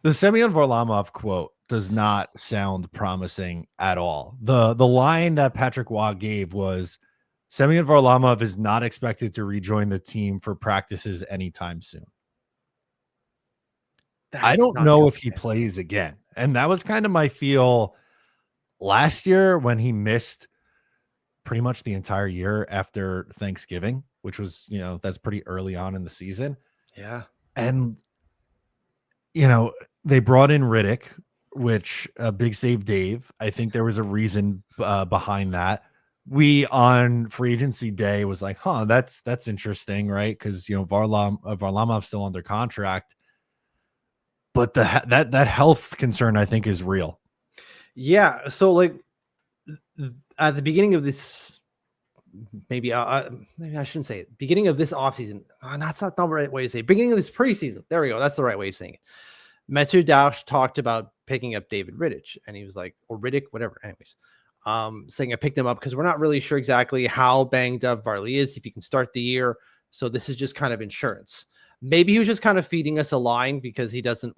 The Semyon Varlamov quote does not sound promising at all. The line that Patrick Waugh gave was Semyon Varlamov is not expected to rejoin the team for practices anytime soon. I That's don't not know if he confident. plays again. And that was kind of my feel last year when he missed pretty much the entire year after Thanksgiving, which was, that's pretty early on in the season. Yeah. And, they brought in Riddick, which big save Dave. I think there was a reason behind that. We on free agency day was like, that's interesting, right? Because Varlamov's still under contract, but that health concern I think is real. Yeah. So like at the beginning of this, maybe I shouldn't say it. Beginning of this offseason. That's not the right way to say it. Beginning of this preseason. There we go. That's the right way of saying it. Metsu Dash talked about picking up David Rittich, and he was like, or Riddick, whatever. Anyways, saying I picked him up because we're not really sure exactly how banged up Varley is, if he can start the year. So this is just kind of insurance. Maybe he was just kind of feeding us a line because he doesn't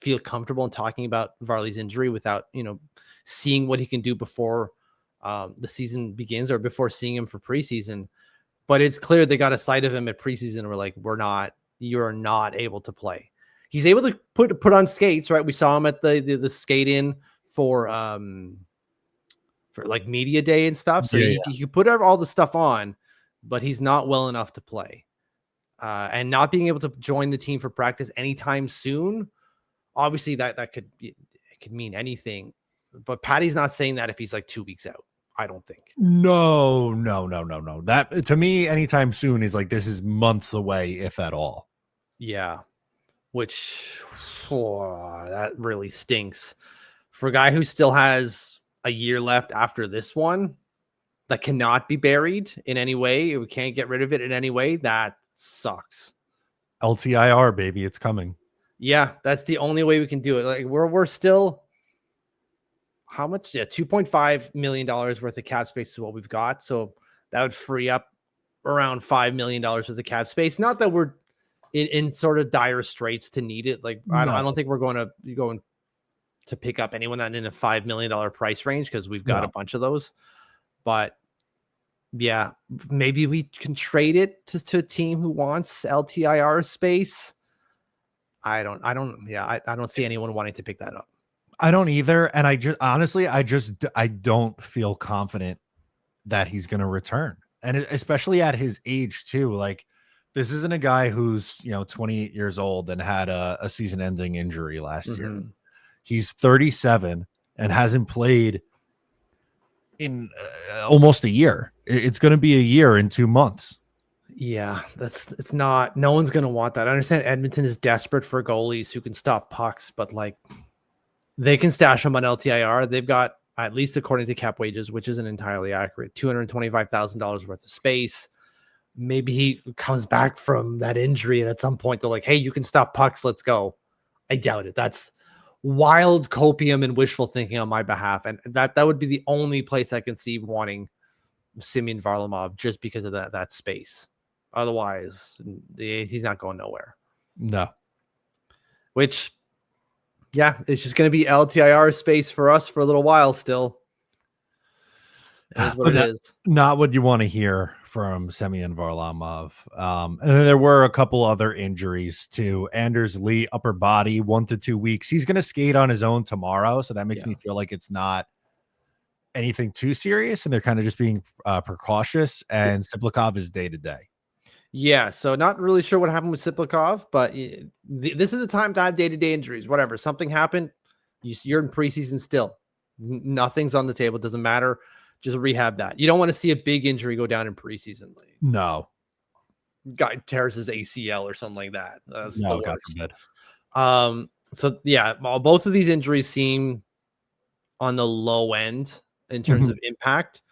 feel comfortable in talking about Varley's injury without, seeing what he can do before the season begins or before seeing him for preseason. But it's clear they got a sight of him at preseason and we're like, you're not able to play. He's able to put on skates, right? We saw him at the skate in for like media day and stuff. So he could put all the stuff on, but he's not well enough to play. And not being able to join the team for practice anytime soon, obviously that could mean anything. But Patty's not saying that if he's like 2 weeks out. I don't think. No. That to me, anytime soon is like this is months away, if at all. Yeah. Which that really stinks for a guy who still has a year left after this one that cannot be buried in any way. We can't get rid of it in any way. That sucks. LTIR, baby, it's coming. Yeah, that's the only way we can do it. Like we're still how much? Yeah, $2.5 million worth of cap space is what we've got. So that would free up around $5 million worth of cap space. Not that we're in sort of dire straits to need it. Like no. I don't think we're going to pick up anyone that in a $5 million price range because we've got a bunch of those. But yeah, maybe we can trade it to a team who wants LTIR space. I don't see anyone wanting to pick that up. I don't either. And I just honestly, I don't feel confident that he's going to return. And especially at his age too. Like this isn't a guy who's, 28 years old and had a season ending injury last year. He's 37 and hasn't played in almost a year. It's going to be a year in 2 months. Yeah, no one's going to want that. I understand Edmonton is desperate for goalies who can stop pucks, but like they can stash them on LTIR. They've got, at least according to cap wages, which isn't entirely accurate, $225,000 worth of space. Maybe he comes back from that injury and at some point they're like, hey, you can stop pucks. Let's go. I doubt it. That's wild copium and wishful thinking on my behalf. And that would be the only place I can see wanting Semyon Varlamov just because of that space. Otherwise, he's not going nowhere. No. Which, yeah, it's just going to be LTIR space for us for a little while still. It is what it is. Not what you want to hear from Semyon Varlamov. And then there were a couple other injuries too. Anders Lee, upper body, 1 to 2 weeks. He's going to skate on his own tomorrow. So that makes me feel like it's not anything too serious. And they're kind of just being precautious. And Siplikov is day to day. Yeah. So not really sure what happened with Siplikov, but this is the time to have day-to-day injuries. Whatever. Something happened. You're in preseason still. Nothing's on the table. It doesn't matter. Just rehab that. You don't want to see a big injury go down in preseason. No. Guy tears his ACL or something like that. That's no, God forbid. So yeah, both of these injuries seem on the low end in terms of impact.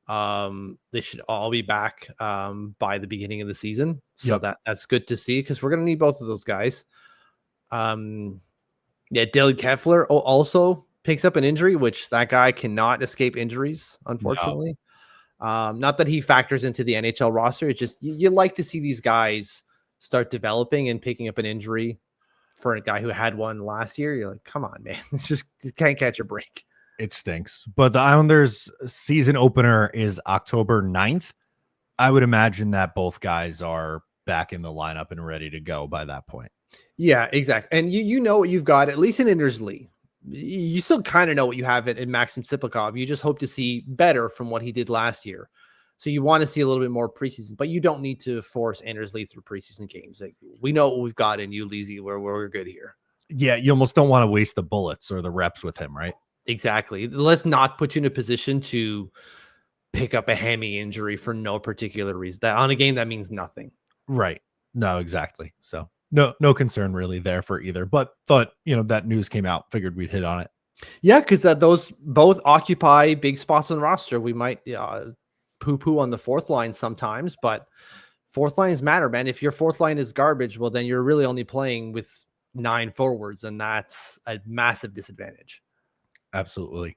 They should all be back by the beginning of the season. So that's good to see because we're gonna need both of those guys. Dylan Keffler also picks up an injury, which that guy cannot escape injuries, unfortunately. No. Not that he factors into the NHL roster. It's just you like to see these guys start developing and picking up an injury for a guy who had one last year. You're like, come on, man. It's just you can't catch a break. It stinks. But the Islanders season opener is October 9th. I would imagine that both guys are back in the lineup and ready to go by that point. Yeah, exactly. And you know what you've got, at least in Inders Lee. You still kind of know what you have in Maxim Siplikov. You just hope to see better from what he did last year. So you want to see a little bit more preseason, but you don't need to force Anders Lee through preseason games. Like, we know what we've got in you, Leezy, where we're good here. Yeah, you almost don't want to waste the bullets or the reps with him, right? Exactly. Let's not put you in a position to pick up a hammy injury for no particular reason. That on a game that means nothing. Right. No, exactly. So no concern really there for either, but thought, that news came out, figured we'd hit on it. Yeah, because those both occupy big spots on the roster. We might poo-poo on the fourth line sometimes, but fourth lines matter, man. If your fourth line is garbage, well, then you're really only playing with 9 forwards, and that's a massive disadvantage. Absolutely.